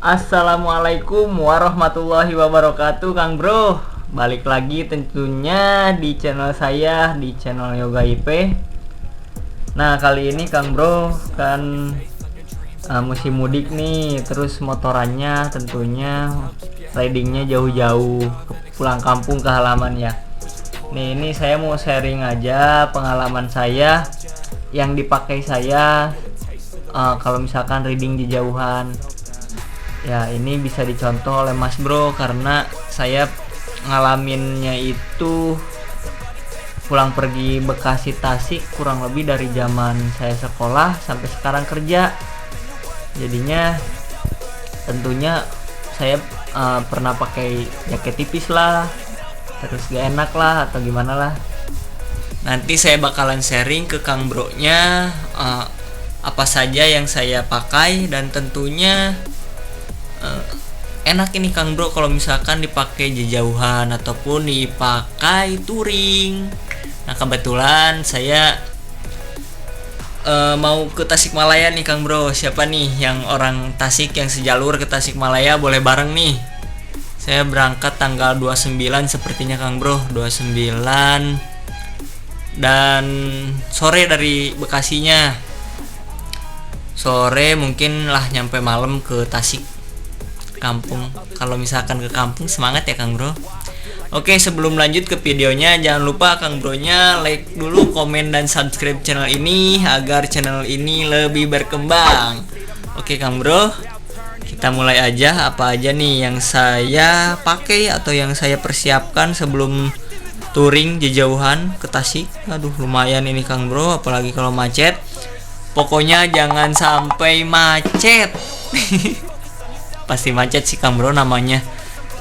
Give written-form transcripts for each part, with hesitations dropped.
Assalamualaikum warahmatullahi wabarakatuh, Kang Bro. Balik lagi tentunya di channel saya, di channel Yoga IP. Nah, kali ini Kang Bro kan musim mudik nih, terus motorannya tentunya ridingnya jauh-jauh pulang kampung ke halaman ya. Nih, ini saya mau sharing aja pengalaman saya yang dipakai saya kalau misalkan riding di jauhan. Ya, ini bisa dicontoh oleh Mas Bro karena saya ngalaminnya itu pulang pergi Bekasi Tasik kurang lebih dari zaman saya sekolah sampai sekarang kerja. Jadinya tentunya saya pernah pakai jaket tipis lah, terus gak enak lah atau gimana lah. Nanti saya bakalan sharing ke Kang Bro nya apa saja yang saya pakai, dan tentunya enak ini Kang Bro kalau misalkan dipakai jauhan ataupun dipakai touring. Nah, kebetulan saya mau ke Tasikmalaya nih Kang Bro. Siapa nih yang orang Tasik yang sejalur ke Tasikmalaya, boleh bareng nih. Saya berangkat tanggal 29 sepertinya Kang Bro, 29, dan sore dari Bekasinya. Sore mungkin lah nyampe malam ke Tasik kampung. Kalau misalkan ke kampung semangat ya Kang Bro. Oke, sebelum lanjut ke videonya, jangan lupa Kang Bro nya like dulu, komen, dan subscribe channel ini agar channel ini lebih berkembang. Oke Kang Bro, kita mulai aja. Apa aja nih yang saya pakai atau yang saya persiapkan sebelum touring jauhan ke Tasik. Aduh, lumayan ini Kang Bro, apalagi kalau macet. Pokoknya jangan sampai macet. Pasti macet sih Kang Bro, namanya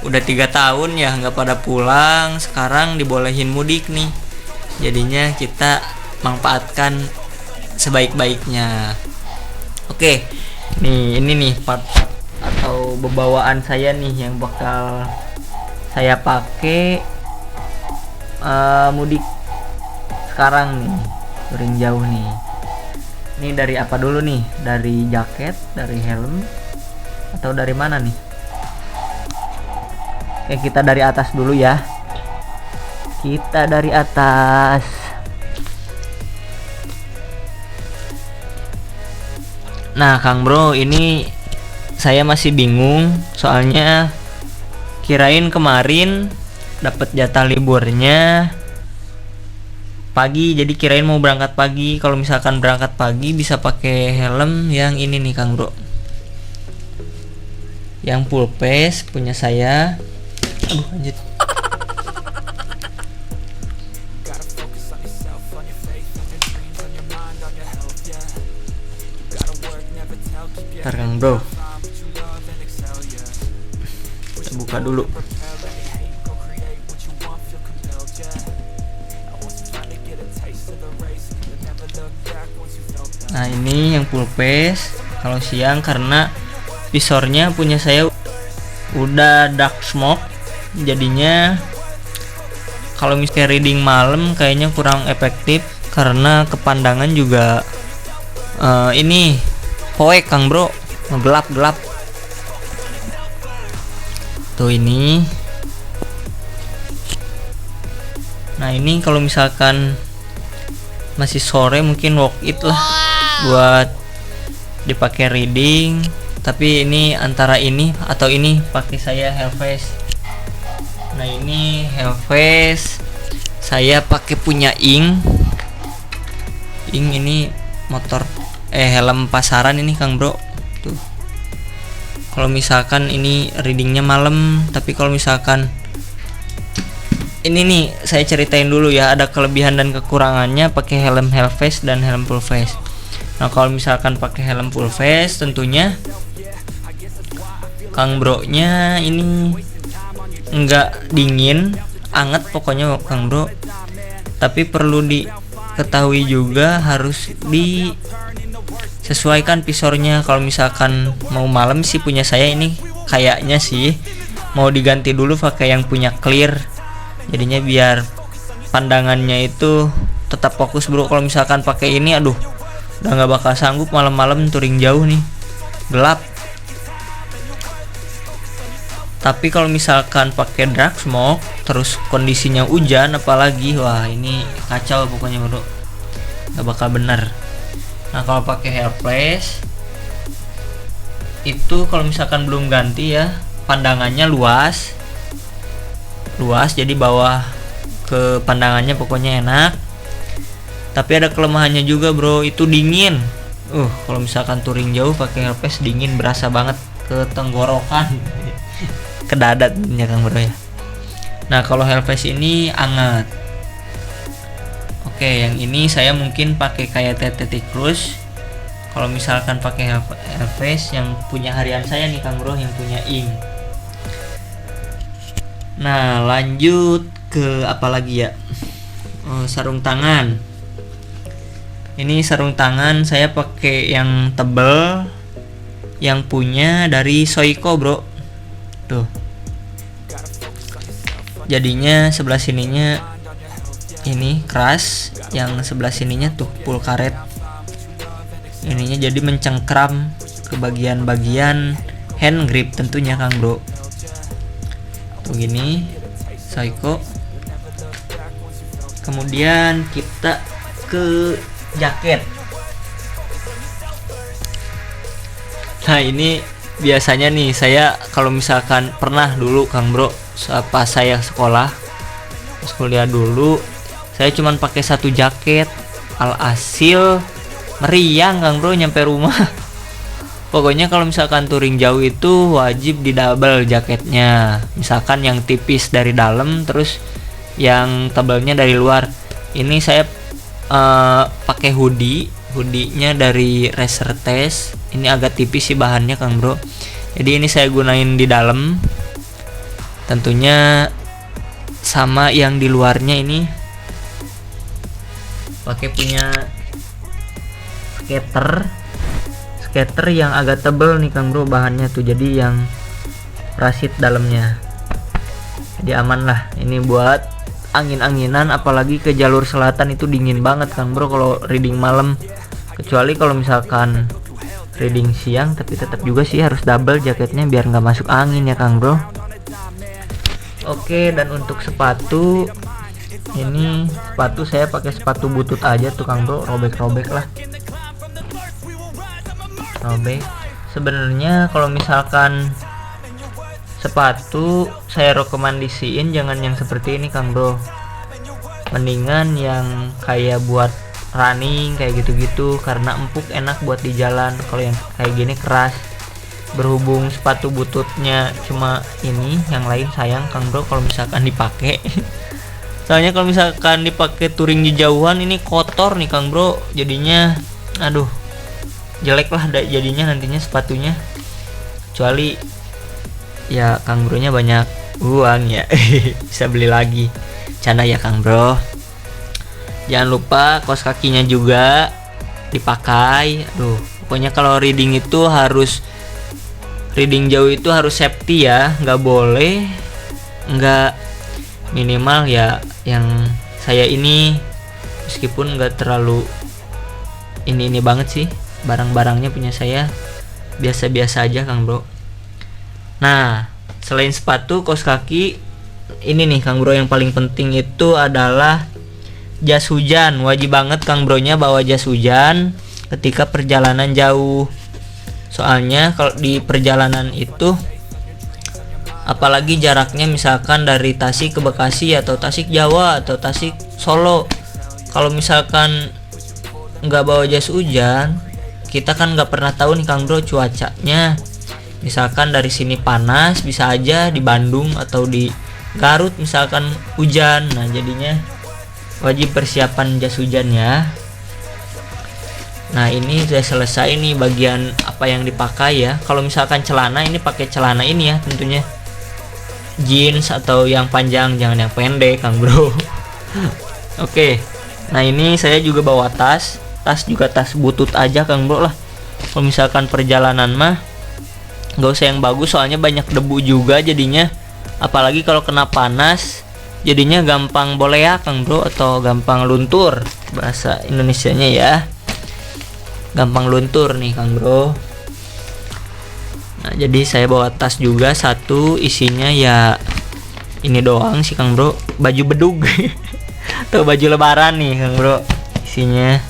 udah 3 tahun ya nggak pada pulang, sekarang dibolehin mudik nih, jadinya kita manfaatkan sebaik-baiknya. Oke, nih ini nih part atau bebawaan saya nih yang bakal saya pakai mudik sekarang nih, touring jauh nih. Ini dari apa dulu nih? Dari jaket, dari helm, atau dari mana nih? Oke, kita dari atas dulu ya. Kita dari atas. Nah Kang Bro, ini saya masih bingung soalnya kirain kemarin dapat jatah liburnya pagi, jadi kirain mau berangkat pagi. Kalau misalkan berangkat pagi bisa pakai helm yang ini nih Kang Bro, yang full face punya saya. Aduh, anjir. Ntar Kang Bro, kita buka dulu. Nah, ini yang full face kalau siang karena visornya punya saya udah dark smoke, jadinya kalau misalnya reading malam kayaknya kurang efektif karena kepandangan juga ini poek Kang Bro, gelap tuh ini. Nah, ini kalau misalkan masih sore mungkin walk it lah buat dipakai reading. Tapi ini antara ini atau ini pakai saya Hellfest. Nah, ini Hellfest saya pakai punya Ing ini motor helm pasaran ini Kang Bro tuh. Kalau misalkan ini readingnya malam, tapi kalau misalkan ini nih saya ceritain dulu ya, ada kelebihan dan kekurangannya pakai helm Hellfest dan helm full face. Nah, kalau misalkan pakai helm full face tentunya Kang Bro nya ini enggak dingin, anget pokoknya Kang Bro. Tapi perlu diketahui juga harus disesuaikan visornya. Kalau misalkan mau malam sih punya saya ini kayaknya sih mau diganti dulu pakai yang punya clear, jadinya biar pandangannya itu tetap fokus Bro. Kalau misalkan pakai ini aduh udah nggak bakal sanggup malam-malam touring jauh nih, gelap. Tapi kalau misalkan pakai dark smoke terus kondisinya hujan apalagi, wah ini kacau pokoknya bro, nggak bakal bener. Nah kalau pakai hair flash itu kalau misalkan belum ganti ya, pandangannya luas jadi bawah ke pandangannya pokoknya enak. Tapi ada kelemahannya juga bro, itu dingin. Kalau misalkan touring jauh pakai hair flash dingin, berasa banget ke tenggorokan ke dada ya Kang Bro ya. Nah kalau hair flash ini hangat. Oke, yang ini saya mungkin pakai kayak TTT Cruise. Kalau misalkan pakai hair flash yang punya harian saya nih Kang Bro, yang punya ink. Nah lanjut ke apa lagi ya, sarung tangan. Ini sarung tangan saya pakai yang tebel, yang punya dari Soiko bro. Tuh, jadinya sebelah sininya ini keras, yang sebelah sininya tuh full karet. Ininya jadi mencengkram ke bagian-bagian hand grip tentunya Kang Bro. Tuh gini Soiko. Kemudian kita ke jaket. Nah ini biasanya nih saya kalau misalkan pernah dulu Kang Bro, pas saya sekolah, pas kuliah dulu, saya cuman pakai satu jaket. Alhasil meriang Kang Bro nyampe rumah. Pokoknya kalau misalkan touring jauh itu wajib di double jaketnya. Misalkan yang tipis dari dalam, terus yang tebalnya dari luar. Ini saya pakai hoodie-nya dari Racer Test. Ini agak tipis sih bahannya Kang Bro. Jadi ini saya gunain di dalam. Tentunya sama yang di luarnya ini pakai punya skater yang agak tebel nih Kang Bro bahannya tuh. Jadi yang rasit dalamnya. Jadi aman lah. Ini buat angin-anginan, apalagi ke jalur selatan itu dingin banget Kang Bro kalau reading malam. Kecuali kalau misalkan reading siang, tapi tetap juga sih harus double jaketnya biar nggak masuk angin ya Kang Bro. Oke, dan untuk sepatu, ini sepatu saya pakai sepatu butut aja tuh Kang Bro, robek-robek lah. Robek. Sebenarnya kalau misalkan sepatu saya rekomendasiin jangan yang seperti ini Kang Bro. Mendingan yang kayak buat running kayak gitu-gitu, karena empuk, enak buat di jalan. Kalau yang kayak gini keras. Berhubung sepatu bututnya cuma ini, yang lain sayang Kang Bro kalau misalkan dipakai. Soalnya kalau misalkan dipakai touring di jauhan ini kotor nih Kang Bro. Jadinya aduh, jelek lah jadinya nantinya sepatunya. Kecuali ya Kang Bro nya banyak uang ya, bisa beli lagi. Canda ya Kang Bro. Jangan lupa kaos kakinya juga dipakai. Aduh, pokoknya kalau reading itu harus, reading jauh itu harus safety ya, nggak boleh nggak, minimal ya yang saya ini meskipun nggak terlalu ini banget sih, barang-barangnya punya saya biasa-biasa aja Kang Bro. Nah selain sepatu, kaos kaki, ini nih Kang Bro yang paling penting itu adalah jas hujan. Wajib banget Kang Bro nya bawa jas hujan ketika perjalanan jauh. Soalnya kalau di perjalanan itu, apalagi jaraknya misalkan dari Tasik ke Bekasi atau Tasik Jawa atau Tasik Solo, kalau misalkan nggak bawa jas hujan, kita kan nggak pernah tahu nih Kang Bro cuacanya. Misalkan dari sini panas, bisa aja di Bandung atau di Garut misalkan hujan. Nah jadinya wajib persiapan jas hujan ya. Nah ini sudah selesai nih bagian apa yang dipakai ya. Kalau misalkan celana, ini pakai celana ini ya tentunya, jeans atau yang panjang, jangan yang pendek Kang Bro. Oke, nah ini saya juga bawa tas juga tas butut aja Kang Bro lah. Kalau misalkan perjalanan mah nggak usah yang bagus, soalnya banyak debu juga jadinya, apalagi kalau kena panas jadinya gampang boleak Kang Bro, atau gampang luntur bahasa Indonesianya ya, gampang luntur nih Kang Bro. Nah, jadi saya bawa tas juga satu, isinya ya ini doang sih Kang Bro, baju bedug. Tuh baju lebaran nih Kang Bro isinya,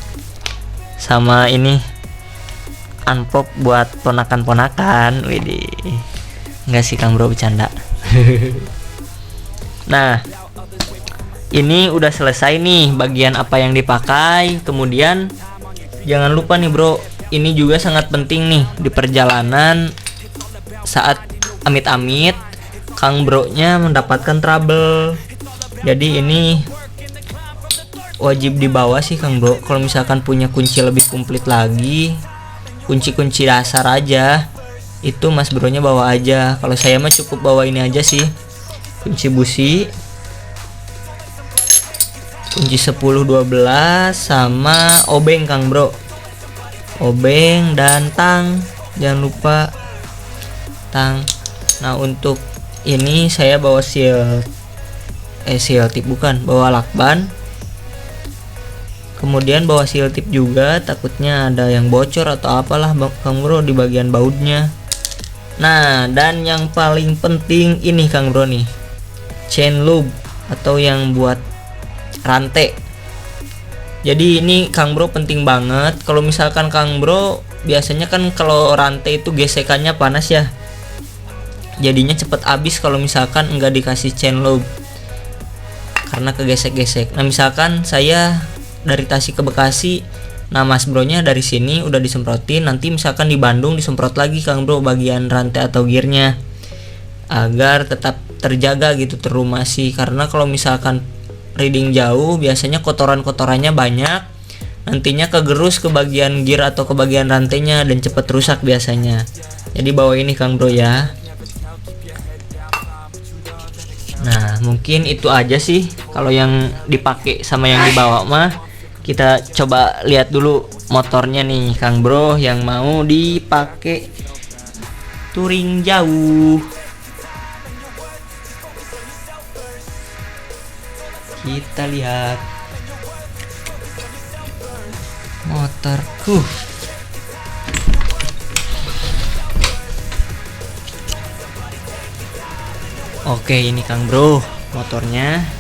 sama ini unpop buat ponakan-ponakan. Widih, enggak sih Kang Bro, bercanda. Nah, ini udah selesai nih bagian apa yang dipakai. Kemudian jangan lupa nih Bro, ini juga sangat penting nih di perjalanan saat amit-amit Kang Bro-nya mendapatkan trouble. Jadi ini wajib dibawa sih Kang Bro. Kalau misalkan punya kunci lebih komplit lagi, kunci-kunci dasar aja, itu Mas Bro-nya bawa aja. Kalau saya mah cukup bawa ini aja sih, kunci busi, kunci 10 12 sama obeng Kang Bro. Obeng dan tang, jangan lupa tang. Nah, untuk ini saya bawa seal tip, bukan, bawa lakban. Kemudian bawa seal tip juga, takutnya ada yang bocor atau apalah Kang Bro di bagian bautnya. Nah, dan yang paling penting ini Kang Bro nih, chain loop atau yang buat rantai. Jadi ini Kang Bro penting banget. Kalau misalkan Kang Bro biasanya kan kalau rantai itu gesekannya panas ya, jadinya cepet habis kalau misalkan enggak dikasih chain loop karena kegesek-gesek. Nah, misalkan saya dari Tasik ke Bekasi, nah Mas Bro-nya dari sini udah disemprotin, nanti misalkan di Bandung disemprot lagi Kang Bro bagian rantai atau gearnya, agar tetap terjaga gitu, terumasi. Karena kalau misalkan reading jauh biasanya kotoran-kotorannya banyak, nantinya kegerus ke bagian gear atau ke bagian rantainya dan cepet rusak biasanya. Jadi bawa ini Kang Bro ya. Nah, mungkin itu aja sih kalau yang dipakai sama yang dibawa mah. Kita coba lihat dulu motornya nih Kang Bro yang mau dipakai touring jauh. Kita lihat motorku. Oke, ini Kang Bro motornya.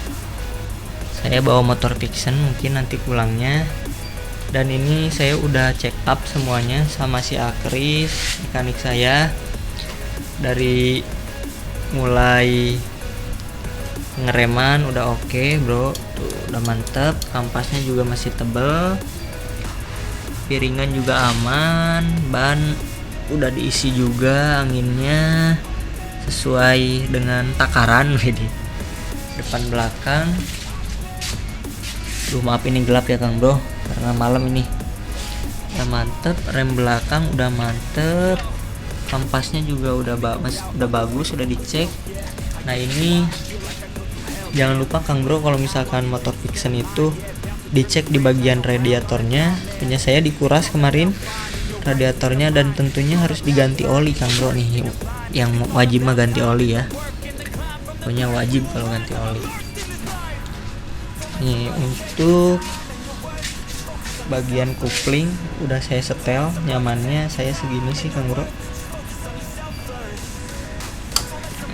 Saya bawa motor Vixen mungkin nanti pulangnya. Dan ini saya udah check up semuanya sama si Akris, mekanik saya. Dari mulai ngereman udah oke Bro, tuh udah mantep. Kampasnya juga masih tebel, piringan juga aman, ban udah diisi juga, anginnya sesuai dengan takaran. Depan belakang, maaf ini gelap ya Kang Bro karena malam ini. Udah mantep, rem belakang udah mantep, kampasnya juga udah bagus, udah dicek. Nah, ini jangan lupa Kang Bro kalau misalkan motor Vixen itu dicek di bagian radiatornya. Punya saya dikuras kemarin radiatornya, dan tentunya harus diganti oli Kang Bro nih. Yang wajib mah ganti oli ya, pokoknya wajib kalau ganti oli. Nih, untuk bagian kopling udah saya setel, nyamannya saya segini sih Kang Bro,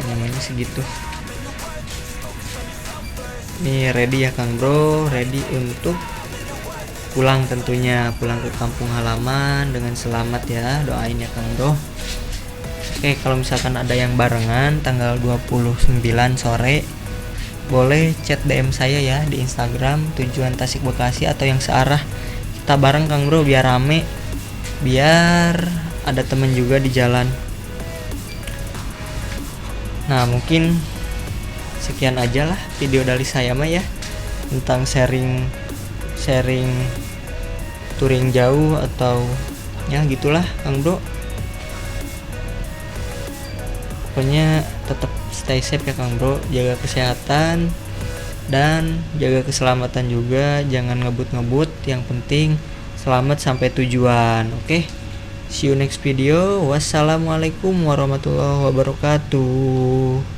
nyamannya segitu. Nih ready ya Kang Bro, ready untuk pulang, tentunya pulang ke kampung halaman dengan selamat ya, doain ya Kang Bro. Oke, kalau misalkan ada yang barengan tanggal 29 sore, boleh chat DM saya ya di Instagram tujuan Tasik Bekasi atau yang searah. Kita bareng Kang Bro biar rame, biar ada temen juga di jalan. Nah, mungkin sekian aja lah video dari saya mah ya, tentang sharing touring jauh atau ya gitulah Kang Bro. Pokoknya tetap stay safe ya Kang Bro, jaga kesehatan dan jaga keselamatan juga, jangan ngebut-ngebut, yang penting selamat sampai tujuan. Oke, see you next video. Wassalamualaikum warahmatullahi wabarakatuh.